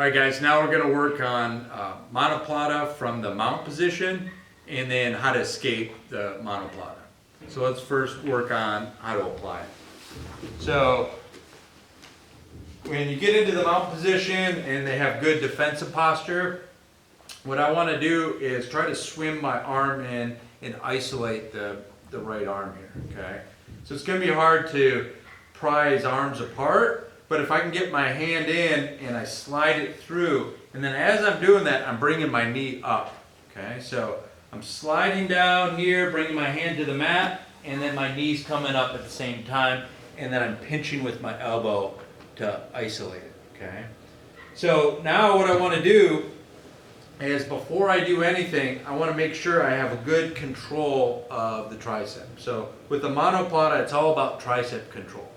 Alright guys, now we're going to work on Monoplata from the mount position and then how to escape the Monoplata. So let's first work on how to apply it. So when you get into the mount position and they have good defensive posture, what I want to do is try to swim my arm in and isolate the right arm here, okay? So it's going to be hard to pry his arms apart. But if I can get my hand in and I slide it through, and then as I'm doing that, I'm bringing my knee up, okay? So I'm sliding down here, bringing my hand to the mat, and then my knee's coming up at the same time, and then I'm pinching with my elbow to isolate it, okay? So now what I want to do is before I do anything, I want to make sure I have a good control of the tricep. So with the Monoplata, it's all about tricep control,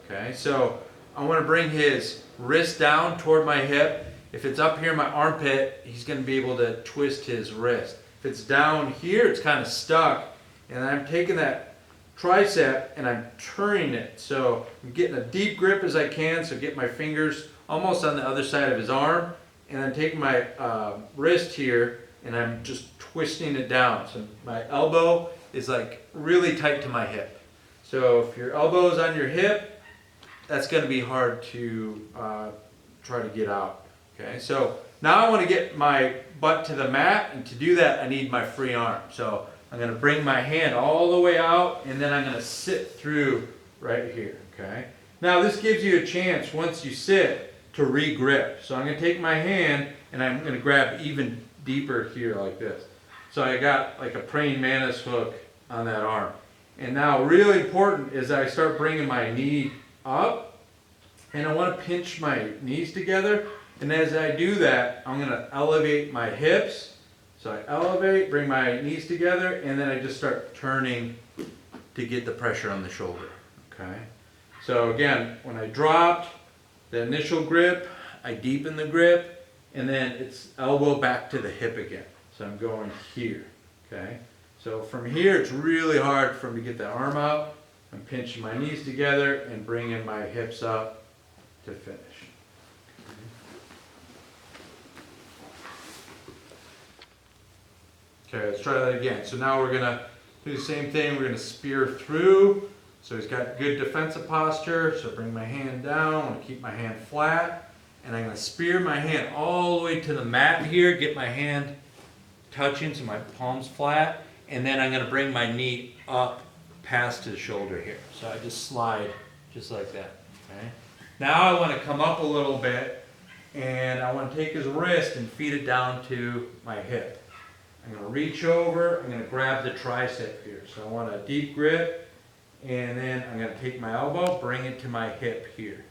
okay? So I want to bring his wrist down toward my hip. If it's up here in my armpit, he's going to be able to twist his wrist. If it's down here, it's kind of stuck. And I'm taking that tricep and I'm turning it. So I'm getting a deep grip as I can, so get my fingers almost on the other side of his arm. And I'm taking my wrist here and I'm just twisting it down. So my elbow is like really tight to my hip. So if your elbow is on your hip, that's going to be hard to try to get out. Okay, so now I want to get my butt to the mat, and to do that I need my free arm. So I'm going to bring my hand all the way out, and then I'm going to sit through right here. Okay, now this gives you a chance once you sit to re-grip. So I'm going to take my hand and I'm going to grab even deeper here like this. So I got like a praying mantis hook on that arm. And now really important is that I start bringing my knee up, and I want to pinch my knees together, and as I do that I'm going to elevate my hips. So I elevate, bring my knees together, and then I just start turning to get the pressure on the shoulder. Okay, so again, when I dropped the initial grip, I deepen the grip, and then it's elbow back to the hip again. So I'm going here. Okay, so from here it's really hard for me to get the arm out. I'm pinching my knees together and bringing my hips up to finish. Okay, let's try that again. So now we're going to do the same thing. We're going to spear through. So he's got good defensive posture. So bring my hand down. I'm going to keep my hand flat. And I'm going to spear my hand all the way to the mat here. Get my hand touching so my palm's flat. And then I'm going to bring my knee up past his shoulder here. So I just slide just like that. Okay. Now I want to come up a little bit, and I want to take his wrist and feed it down to my hip. I'm going to reach over, I'm going to grab the tricep here. So I want a deep grip, and then I'm going to take my elbow, bring it to my hip here.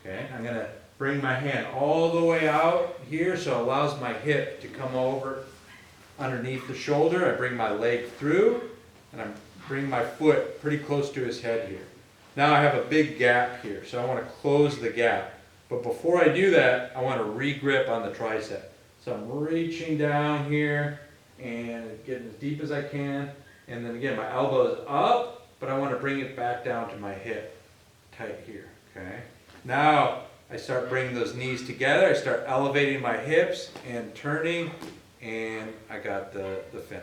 Okay. I'm going to bring my hand all the way out here so it allows my hip to come over underneath the shoulder. I bring my leg through, and I'm bring my foot pretty close to his head here. Now I have a big gap here, so I want to close the gap. But before I do that, I want to re-grip on the tricep. So I'm reaching down here and getting as deep as I can. And then again, my elbow is up, but I want to bring it back down to my hip, tight here, okay? Now I start bringing those knees together. I start elevating my hips and turning, and I got the finish.